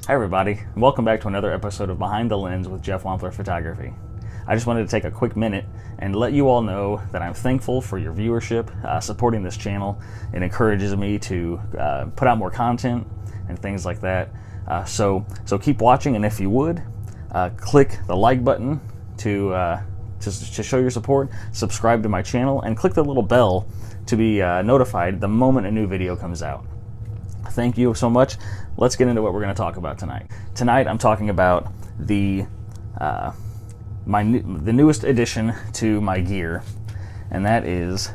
Hi everybody, and welcome back to another episode of Behind the Lens with Jeff Wampler Photography. I just wanted to take a quick minute and let you all know that I'm thankful for your viewership, supporting this channel. It encourages me to put out more content and things like that. So keep watching, and if you would, click the like button to show your support, subscribe to my channel, and click the little bell to be notified the moment a new video comes out. Thank you so much. Let's get into what we're going to talk about tonight. Tonight I'm talking about the newest addition to my gear, and that is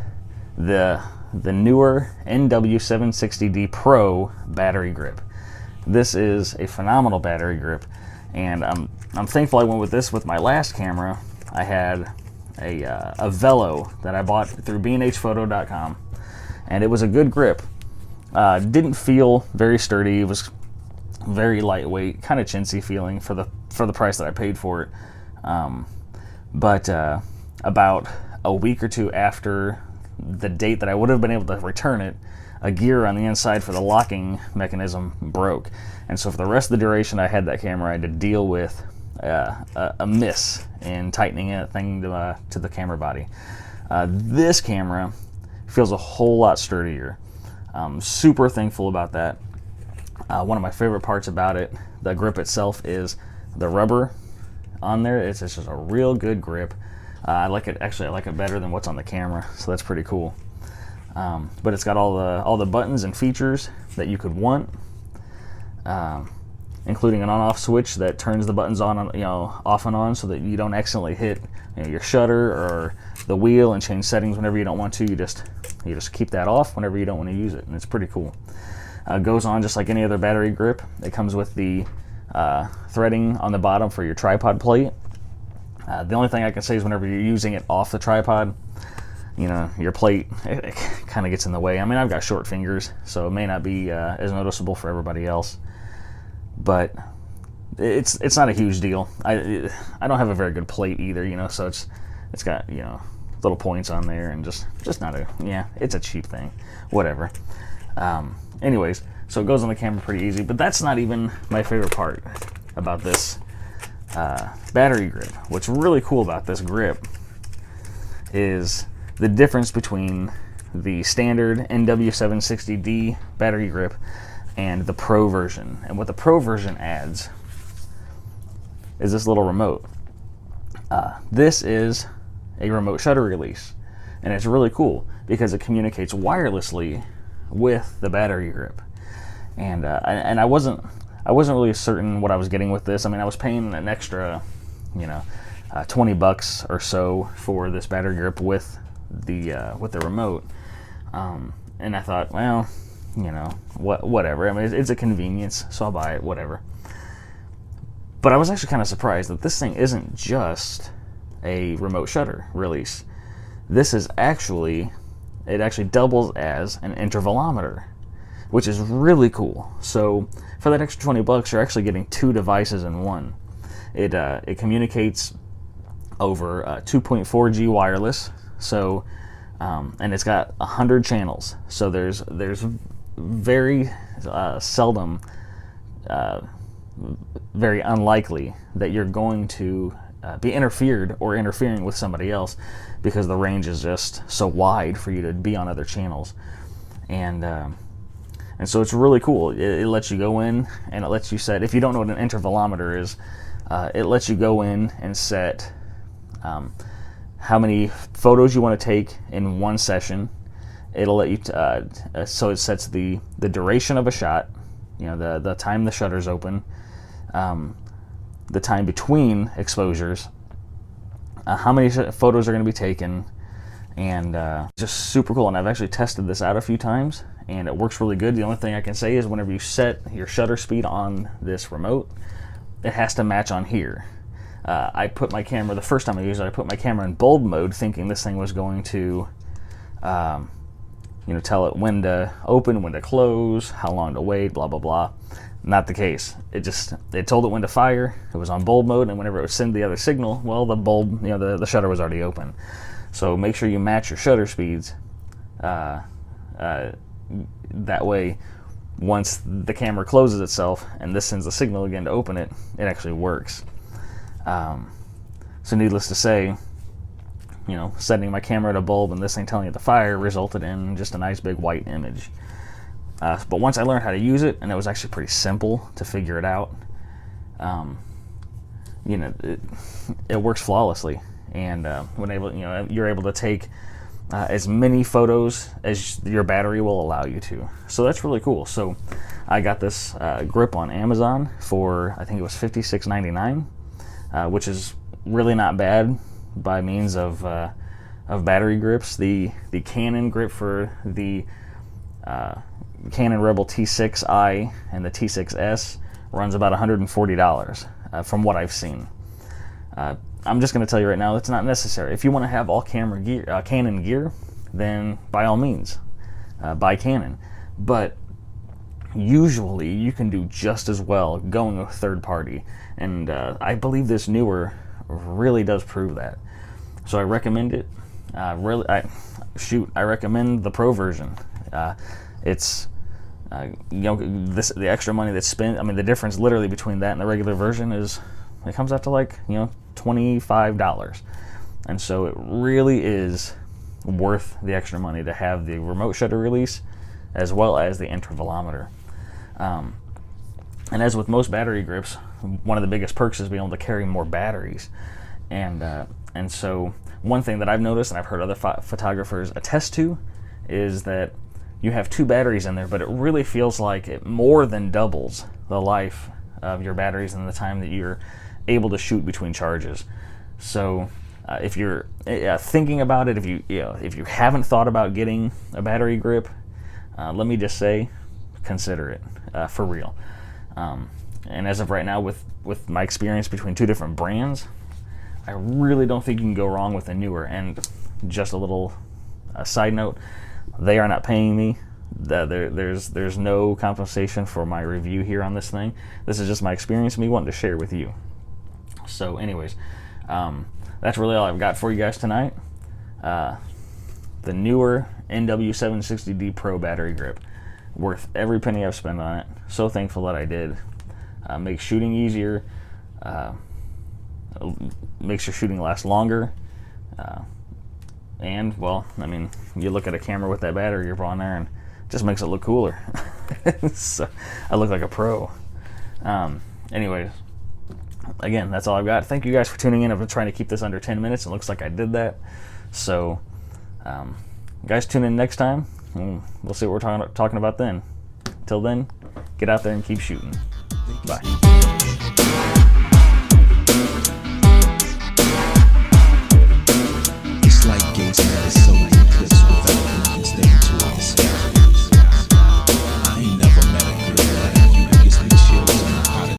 the Neewer NW-760D Pro battery grip. This is a phenomenal battery grip, and I'm thankful I went with this. With my last camera, I had a Velo that I bought through bnhphoto.com, and it was a good grip. Didn't feel very sturdy. It was very lightweight, kind of chintzy feeling for the price that I paid for it. But about a week or two after the date that I would have been able to return it, a gear on the inside for the locking mechanism broke, and so for the rest of the duration I had that camera, I had to deal with a miss in tightening that thing to the camera body. This camera feels a whole lot sturdier. Super thankful about that. One of my favorite parts about it, the grip itself, is the rubber on there. It's just a real good grip. I like it. Actually, I like it better than what's on the camera, so that's pretty cool. But it's got all the buttons and features that you could want, including an on-off switch that turns the buttons on, off and on, so that you don't accidentally hit your shutter or the wheel and change settings whenever you don't want to. You just keep that off whenever you don't want to use it, and it's pretty cool. Goes on just like any other battery grip. It comes with the threading on the bottom for your tripod plate. The only thing I can say is whenever you're using it off the tripod, your plate, it kind of gets in the way. I mean, I've got short fingers, so it may not be as noticeable for everybody else, but it's not a huge deal. I don't have a very good plate either, so it's got little points on there, and just not it's a cheap thing, whatever. Anyways, so it goes on the camera pretty easy, but that's not even my favorite part about this battery grip. What's really cool about this grip is the difference between the standard NW-760D battery grip and the Pro version. And what the Pro version adds is this little remote. This is a remote shutter release, and it's really cool because it communicates wirelessly with the battery grip. And I wasn't really certain what I was getting with this. I mean, I was paying an extra, $20 or so for this battery grip with the remote, and I thought, well, whatever. I mean, it's a convenience, so I'll buy it, whatever. But I was actually kind of surprised that this thing isn't just a remote shutter release. This is actually doubles as an intervalometer, which is really cool. So for that extra $20, you're actually getting two devices in one. It communicates over 2.4G wireless, so and it's got 100 channels. So there's very seldom, very unlikely that you're going to be interfering with somebody else, because the range is just so wide for you to be on other channels. And so it's really cool. It lets you go in, and it lets you set, if you don't know what an intervalometer is, it lets you go in and set how many photos you want to take in one session. It'll let you so it sets the duration of a shot, the time the shutter's open, the time between exposures, how many photos are going to be taken, and just super cool. And I've actually tested this out a few times, and it works really good. The only thing I can say is whenever you set your shutter speed on this remote, it has to match on here. I put my camera, the first time I used it, I put my camera in bulb mode, thinking this thing was going to tell it when to open, when to close, how long to wait, blah blah blah. Not the case. It told it when to fire. It was on bulb mode, and whenever it would send the other signal, well, the bulb, the shutter was already open. So make sure you match your shutter speeds. That way, once the camera closes itself and this sends the signal again to open it, it actually works. So needless to say, you know, setting my camera at a bulb and this thing telling it to fire resulted in just a nice big white image. But once I learned how to use it, and it was actually pretty simple to figure it out, you know, it works flawlessly. And you're able to take as many photos as your battery will allow you to. So that's really cool. So I got this grip on Amazon for, I think it was $56.99, which is really not bad by means of battery grips. The Canon grip for the Canon Rebel T6i and the T6s runs about $140 from what I've seen. I'm just going to tell you right now, that's not necessary. If you want to have all camera gear, Canon gear, then by all means, buy Canon. But usually you can do just as well going with third party, and I believe this Neewer really does prove that. So I recommend it. I recommend the Pro version. It's the extra money that's spent. I mean, the difference literally between that and the regular version is it comes out to like $25, and so it really is worth the extra money to have the remote shutter release as well as the intervalometer. And as with most battery grips, one of the biggest perks is being able to carry more batteries. And so one thing that I've noticed, and I've heard other photographers attest to, is that you have two batteries in there, but it really feels like it more than doubles the life of your batteries and the time that you're able to shoot between charges. So if you're thinking about it, if you haven't thought about getting a battery grip, let me just say, consider it for real. And as of right now, with my experience between two different brands, I really don't think you can go wrong with a Neewer. And just a little side note, they are not paying me. There's no compensation for my review here on this thing. This is just my experience, me wanting to share with you. So anyways, that's really all I've got for you guys tonight. The Neewer NW-760D Pro battery grip, worth every penny I've spent on it. So thankful that I did. Makes shooting easier, makes your shooting last longer, and well, I mean, you look at a camera with that battery grip on there and it just makes it look cooler. So I look like a pro. Anyways, again, that's all I've got. Thank you guys for tuning in. I've been trying to keep this under 10 minutes. It looks like I did that. So guys, tune in next time. We'll see what we're talking about then. Till then, get out there and keep shooting. Bye.